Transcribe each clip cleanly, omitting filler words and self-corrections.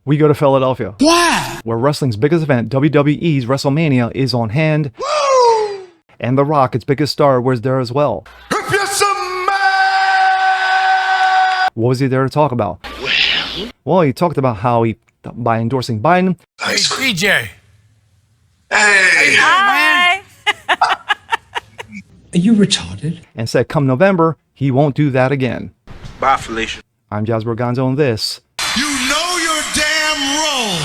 We go to Philadelphia, Why? where wrestling's biggest event, WWE's WrestleMania, is on hand. Woo! And The Rock, its biggest star, was there as well. If you're some man! What was he there to talk about? Well, he talked about how he, by endorsing Biden... Hey, DJ. Hey! Hi. Are you retarded? and said come November, he won't do that again. Bye, Felicia. I'm Jazz Borganzo, and this... You know your damn role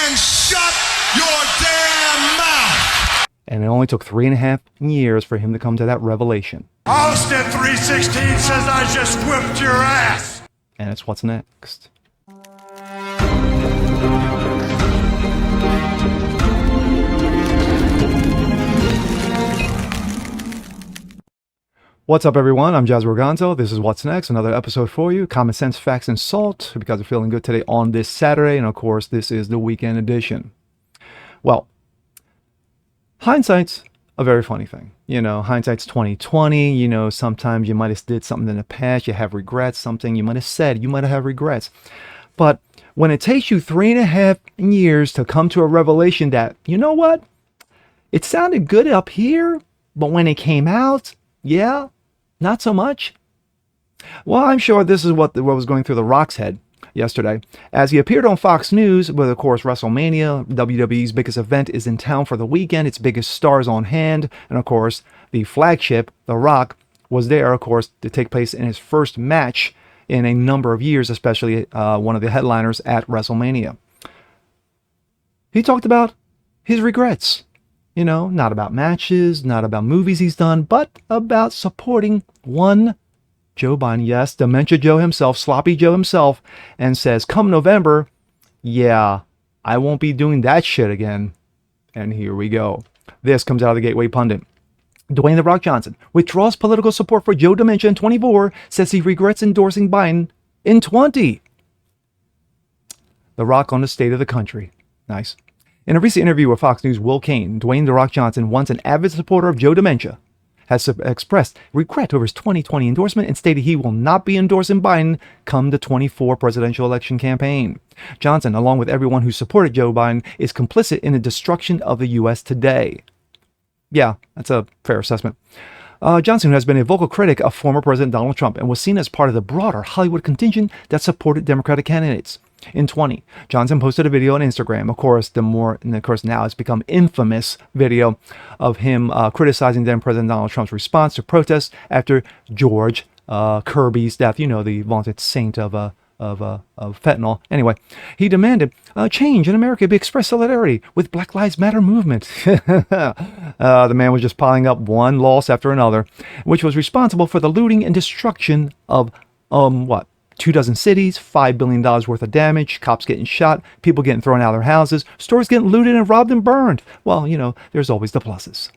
and shut your damn mouth! And it only took 3.5 years for him to come to that revelation. Austin 316 says I just whipped your ass! And it's what's next. What's up, everyone? I'm Jazz Borganzo. This is What's Next, another episode for you. Common sense, facts, and salt. Hope you guys are feeling good today on this Saturday. And of course, this is the weekend edition. Well, hindsight's a very funny thing. You know, hindsight's 20/20. You know, sometimes you might have did something in the past, you have regrets. Something you might have said, you might have regrets. But when it takes you 3.5 years to come to a revelation that, you know what? It sounded good up here, but when it came out, yeah, not so much. Well, I'm sure this is what was going through The Rock's head yesterday, as he appeared on Fox News with, of course, WrestleMania, WWE's biggest event, is in town for the weekend. Its biggest stars on hand, and of course, the flagship, The Rock, was there, of course, to take place in his first match in a number of years, especially one of the headliners at WrestleMania. He talked about his regrets. You know, not about matches, not about movies he's done, but about supporting one Joe Biden, yes, Dementia Joe himself, Sloppy Joe himself, and says, come November, yeah, I won't be doing that shit again. And here we go. This comes out of the Gateway Pundit. Dwayne "The Rock" Johnson withdraws political support for Joe Dementia in 24, says he regrets endorsing Biden in 20. The Rock on the state of the country. Nice. In a recent interview with Fox News' Will Cain, Dwayne "The Rock" Johnson, once an avid supporter of Joe Dementia, has expressed regret over his 2020 endorsement and stated he will not be endorsing Biden come the 24 presidential election campaign. Johnson, along with everyone who supported Joe Biden, is complicit in the destruction of the U.S. today. Yeah, that's a fair assessment. Johnson, who has been a vocal critic of former President Donald Trump and was seen as part of the broader Hollywood contingent that supported Democratic candidates. In 20, Johnson posted a video on Instagram. Of course, now it's become infamous video of him criticizing then President Donald Trump's response to protests after George Kirby's death. You know, the vaunted saint of fentanyl. Anyway, he demanded change in America be expressed solidarity with Black Lives Matter movement. The man was just piling up one loss after another, which was responsible for the looting and destruction of 24 cities, $5 billion worth of damage, cops getting shot, people getting thrown out of their houses, stores getting looted and robbed and burned. Well, you know, there's always the pluses.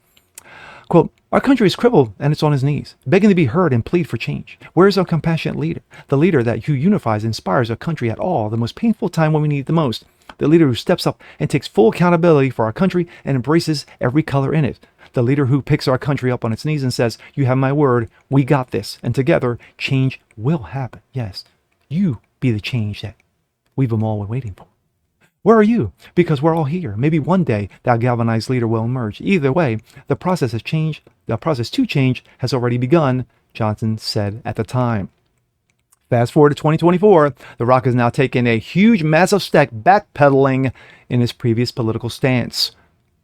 Quote, our country is crippled and it's on its knees, begging to be heard and plead for change. Where is our compassionate leader? The leader who unifies and inspires our country at all, the most painful time when we need it the most. The leader who steps up and takes full accountability for our country and embraces every color in it. The leader who picks our country up on its knees and says, you have my word, we got this. And together, change will happen. Yes, you be the change that we've all been waiting for. Where are you? Because we're all here. Maybe one day that galvanized leader will emerge. Either way, the process to change has already begun, Johnson said at the time. Fast forward to 2024, The Rock has now taken a huge, massive step backpedaling in his previous political stance.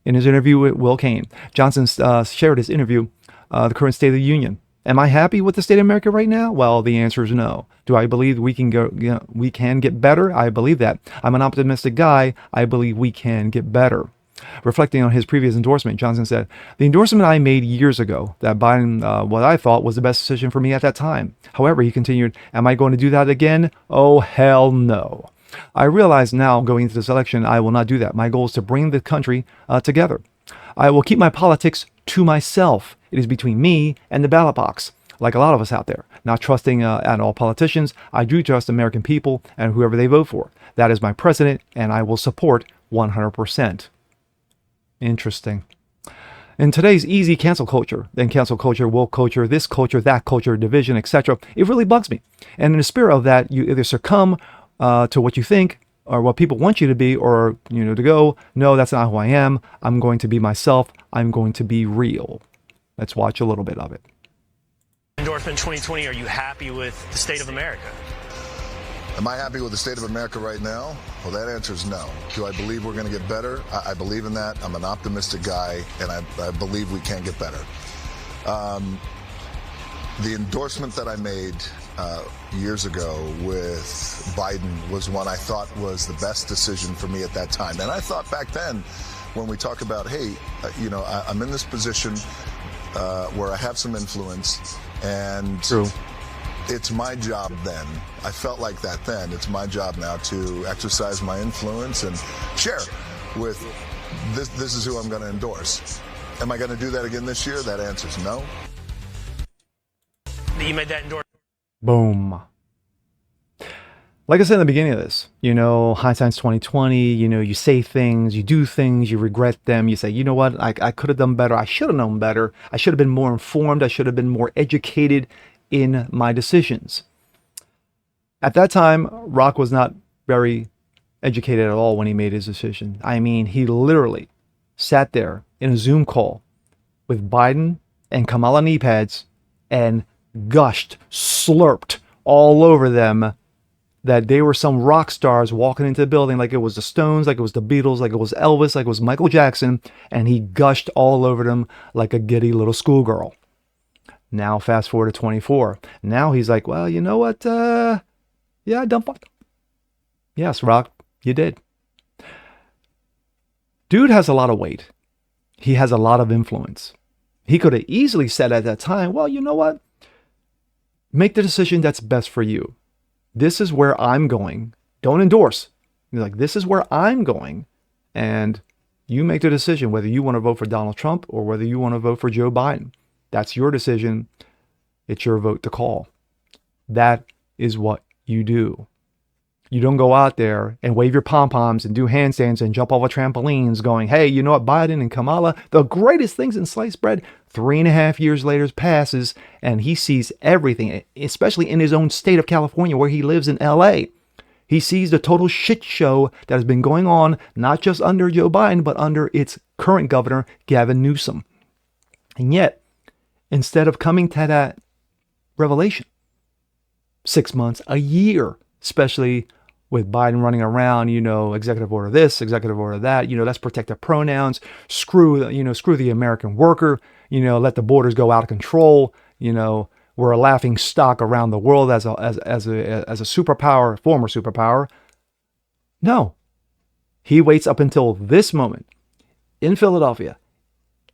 In his interview with Will Cain, Johnson shared his interview, the current State of the Union. Am I happy with the state of America right now? Well, the answer is no. Do I believe we can get better? I believe that. I'm an optimistic guy. I believe we can get better. Reflecting on his previous endorsement, Johnson said, the endorsement I made years ago, that Biden, what I thought was the best decision for me at that time. However, he continued, am I going to do that again? Oh, hell no. I realize now going into this election, I will not do that. My goal is to bring the country together. I will keep my politics to myself. It is between me and the ballot box. Like a lot of us out there, not trusting at all politicians, I do trust American people and whoever they vote for. That is my president, and I will support 100%. Interesting. In today's easy cancel culture, then cancel culture, woke culture, this culture, that culture, division, etc., it really bugs me. And in the spirit of that, you either succumb to what you think or what people want you to be, or, to go, no, that's not who I am. I'm going to be myself. I'm going to be real. Let's watch a little bit of it. Endorsement 2020, are you happy with the state of America? Am I happy with the state of America right now? Well, that answer is no. Do I believe we're going to get better? I believe in that. I'm an optimistic guy, and I believe we can get better. The endorsement that I made years ago with Biden was one I thought was the best decision for me at that time. And I thought back then, when we talk about, hey, I'm in this position where I have some influence, and True. It's my job then. I felt like that then. It's my job now to exercise my influence and share with this is who I'm going to endorse. Am I going to do that again this year? That answer is no. You made that endorsement. Boom. Like I said in the beginning of this, hindsight's 2020, you say things, you do things, you regret them. You say, you know what, I could have done better. I should have known better. I should have been more informed. I should have been more educated in my decisions. At that time, Rock was not very educated at all when he made his decision. I mean, he literally sat there in a Zoom call with Biden and Kamala knee pads and gushed, slurped all over them that they were some rock stars walking into the building like it was the Stones, like it was the Beatles, like it was Elvis, like it was Michael Jackson, and he gushed all over them like a giddy little schoolgirl. Now fast forward to 24. Now he's like, well, you know what? Yeah, I done fucked up. Yes, Rock, you did. Dude has a lot of weight. He has a lot of influence. He could have easily said at that time, well, you know what? Make the decision that's best for you. This is where I'm going. Don't endorse. You're like, this is where I'm going. And you make the decision whether you want to vote for Donald Trump or whether you want to vote for Joe Biden. That's your decision. It's your vote to call. That is what you do. You don't go out there and wave your pom-poms and do handstands and jump off of trampolines going, hey, you know what, Biden and Kamala, the greatest things in sliced bread. 3.5 years later passes and he sees everything, especially in his own state of California where he lives in LA. He sees the total shit show that has been going on, not just under Joe Biden, but under its current governor, Gavin Newsom. And yet, instead of coming to that revelation, 6 months, a year, especially with Biden running around, executive order this, executive order that, let's protect the pronouns, screw the American worker, let the borders go out of control, we're a laughing stock around the world as a superpower, former superpower. No, he waits up until this moment in Philadelphia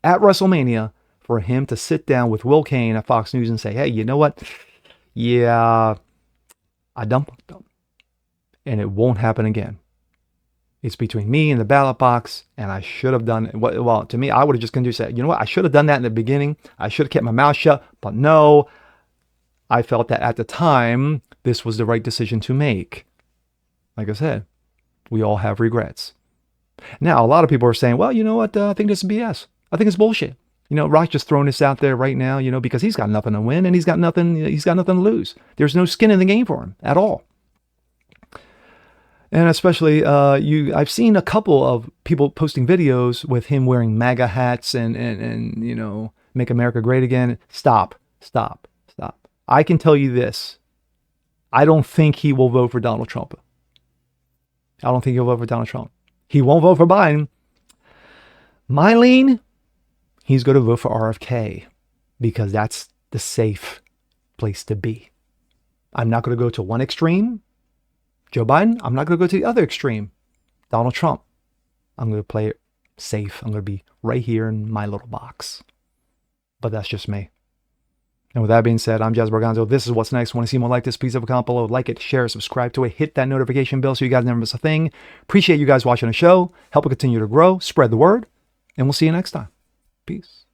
at WrestleMania for him to sit down with Will Cain at Fox News and say, hey, you know what? Yeah, I done fucked up. And it won't happen again. It's between me and the ballot box, and I should have done, well, to me, I would have just continued to say, you know what, I should have done that in the beginning. I should have kept my mouth shut, but no, I felt that at the time, this was the right decision to make. Like I said, we all have regrets. Now, a lot of people are saying, well, you know what, I think this is BS. I think it's bullshit. Rock's just throwing this out there right now, because he's got nothing to win and he's got nothing to lose. There's no skin in the game for him at all. And especially, I've seen a couple of people posting videos with him wearing MAGA hats and make America great again. Stop. I can tell you this. I don't think he will vote for Donald Trump. I don't think he'll vote for Donald Trump. He won't vote for Biden. My lean, he's going to vote for RFK because that's the safe place to be. I'm not going to go to one extreme. Joe Biden, I'm not going to go to the other extreme. Donald Trump, I'm going to play it safe. I'm going to be right here in my little box. But that's just me. And with that being said, I'm Jazz Borganzo. This is What's Next. Want to see more like this? Please leave a comment below. Like it, share it, subscribe to it. Hit that notification bell so you guys never miss a thing. Appreciate you guys watching the show. Help it continue to grow. Spread the word. And we'll see you next time. Peace.